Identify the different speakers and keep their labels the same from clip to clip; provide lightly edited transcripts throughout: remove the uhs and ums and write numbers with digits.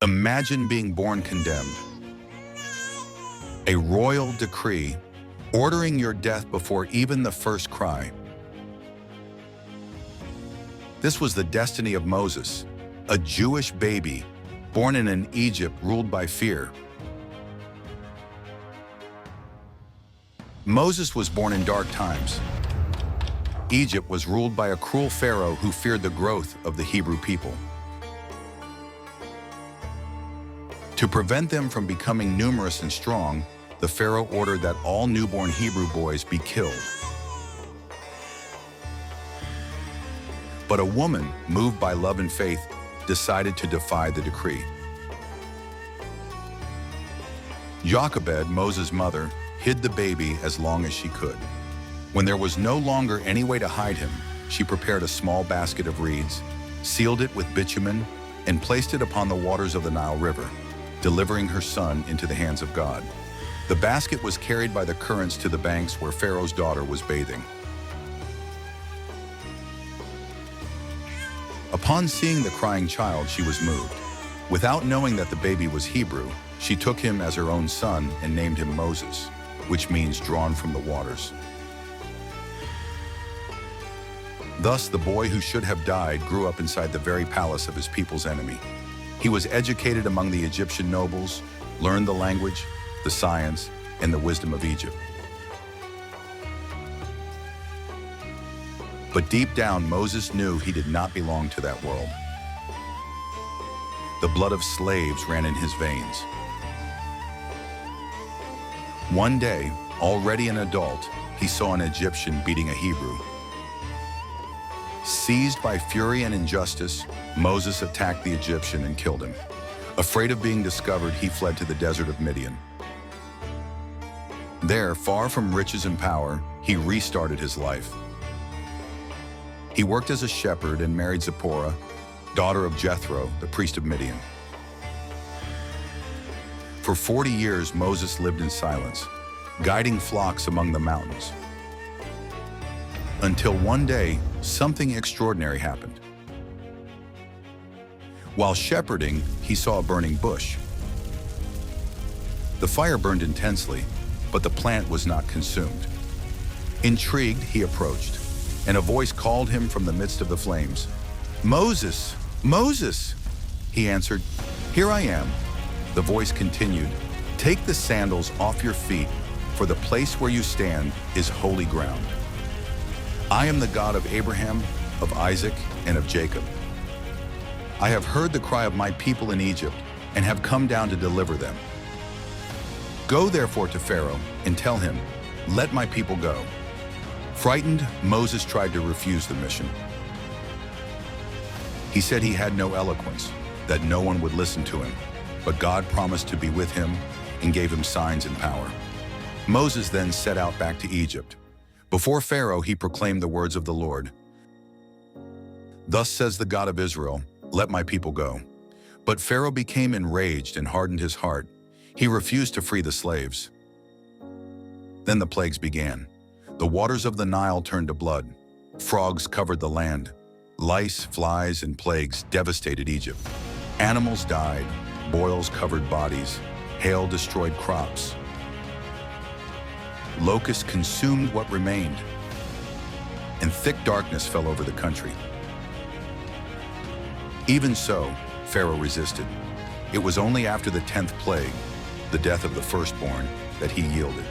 Speaker 1: Imagine being born condemned. A royal decree ordering your death before even the first cry. This was the destiny of Moses, a Jewish baby born in an Egypt ruled by fear. Moses was born in dark times. Egypt was ruled by a cruel Pharaoh who feared the growth of the Hebrew people. To prevent them from becoming numerous and strong, the Pharaoh ordered that all newborn Hebrew boys be killed. But a woman, moved by love and faith, decided to defy the decree. Jochebed, Moses' mother, hid the baby as long as she could. When there was no longer any way to hide him, she prepared a small basket of reeds, sealed it with bitumen, and placed it upon the waters of the Nile River, delivering her son into the hands of God. The basket was carried by the currents to the banks where Pharaoh's daughter was bathing. Upon seeing the crying child, she was moved. Without knowing that the baby was Hebrew, she took him as her own son and named him Moses, which means drawn from the waters. Thus, the boy who should have died grew up inside the very palace of his people's enemy. He was educated among the Egyptian nobles, learned the language, the science, and the wisdom of Egypt. But deep down, Moses knew he did not belong to that world. The blood of slaves ran in his veins. One day, already an adult, he saw an Egyptian beating a Hebrew. Seized by fury and injustice, Moses attacked the Egyptian and killed him. Afraid of being discovered, he fled to the desert of Midian. There, far from riches and power, he restarted his life. He worked as a shepherd and married Zipporah, daughter of Jethro, the priest of Midian. For 40 years, Moses lived in silence, guiding flocks among the mountains. Until one day, something extraordinary happened. While shepherding, he saw a burning bush. The fire burned intensely, but the plant was not consumed. Intrigued, he approached, and a voice called him from the midst of the flames. "Moses, Moses!" He answered, "Here I am." The voice continued, "Take the sandals off your feet, for the place where you stand is holy ground. I am the God of Abraham, of Isaac, and of Jacob. I have heard the cry of my people in Egypt and have come down to deliver them. Go therefore to Pharaoh and tell him, 'Let my people go.'" Frightened, Moses tried to refuse the mission. He said he had no eloquence, that no one would listen to him, but God promised to be with him and gave him signs and power. Moses then set out back to Egypt. Before Pharaoh, he proclaimed the words of the Lord. "Thus says the God of Israel, let my people go." But Pharaoh became enraged and hardened his heart. He refused to free the slaves. Then the plagues began. The waters of the Nile turned to blood. Frogs covered the land. Lice, flies, and plagues devastated Egypt. Animals died. Boils covered bodies. Hail destroyed crops. Locusts consumed what remained, and thick darkness fell over the country. Even so, Pharaoh resisted. It was only after the 10th plague, the death of the firstborn, that he yielded.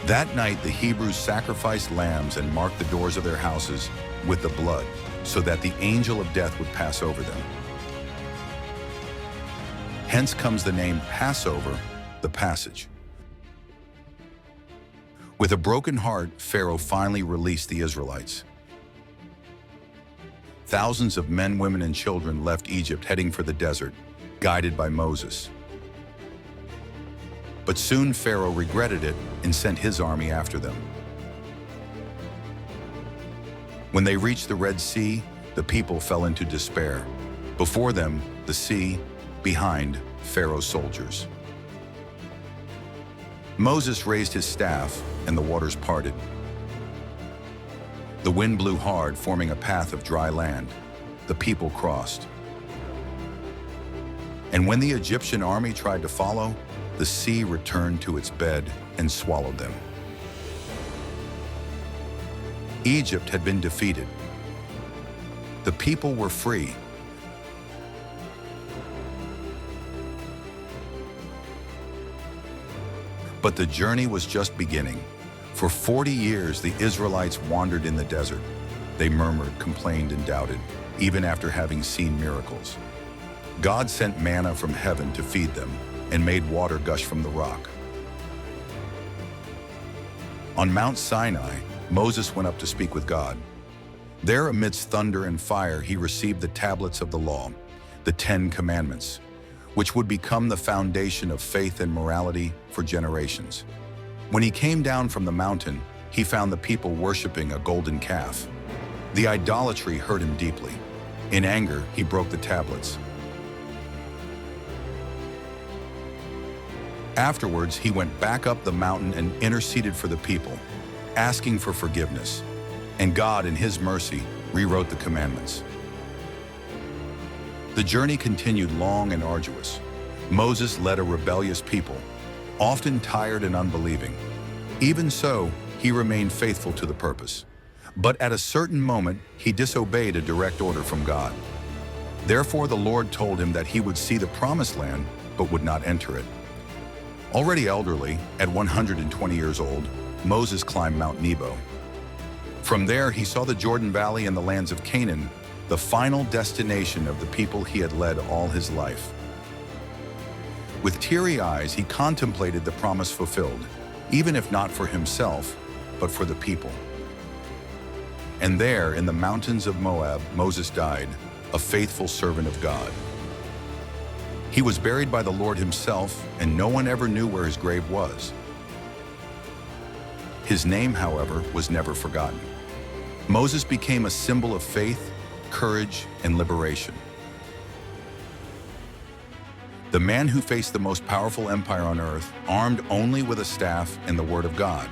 Speaker 1: That night, the Hebrews sacrificed lambs and marked the doors of their houses with the blood, so that the angel of death would pass over them. Hence comes the name Passover, the passage. With a broken heart, Pharaoh finally released the Israelites. Thousands of men, women, and children left Egypt heading for the desert, guided by Moses. But soon Pharaoh regretted it and sent his army after them. When they reached the Red Sea, the people fell into despair. Before them, the sea, behind, Pharaoh's soldiers. Moses raised his staff, and the waters parted. The wind blew hard, forming a path of dry land. the people crossed. And when the Egyptian army tried to follow, the sea returned to its bed and swallowed them. Egypt had been defeated. The people were free. But the journey was just beginning. For 40 years, the Israelites wandered in the desert. They murmured, complained, and doubted, even after having seen miracles. God sent manna from heaven to feed them and made water gush from the rock. On Mount Sinai, Moses went up to speak with God. There, amidst thunder and fire, he received the tablets of the law, the 10 Commandments, which would become the foundation of faith and morality for generations. When he came down from the mountain, he found the people worshiping a golden calf. The idolatry hurt him deeply. In anger, he broke the tablets. Afterwards, he went back up the mountain and interceded for the people, asking for forgiveness. And God, in his mercy, rewrote the commandments. The journey continued long and arduous. Moses led a rebellious people, often tired and unbelieving. Even so, he remained faithful to the purpose. But at a certain moment, he disobeyed a direct order from God. Therefore, the Lord told him that he would see the promised land, but would not enter it. Already elderly, at 120 years old, Moses climbed Mount Nebo. From there, he saw the Jordan Valley and the lands of Canaan, the final destination of the people he had led all his life. With teary eyes, he contemplated the promise fulfilled, even if not for himself, but for the people. And there, in the mountains of Moab, Moses died, a faithful servant of God. He was buried by the Lord himself, and no one ever knew where his grave was. His name, however, was never forgotten. Moses became a symbol of faith, courage, and liberation. The man who faced the most powerful empire on earth, armed only with a staff and the word of God.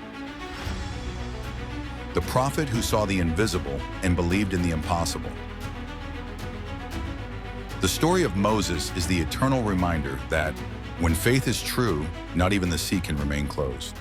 Speaker 1: The prophet who saw the invisible and believed in the impossible. The story of Moses is the eternal reminder that when faith is true, not even the sea can remain closed.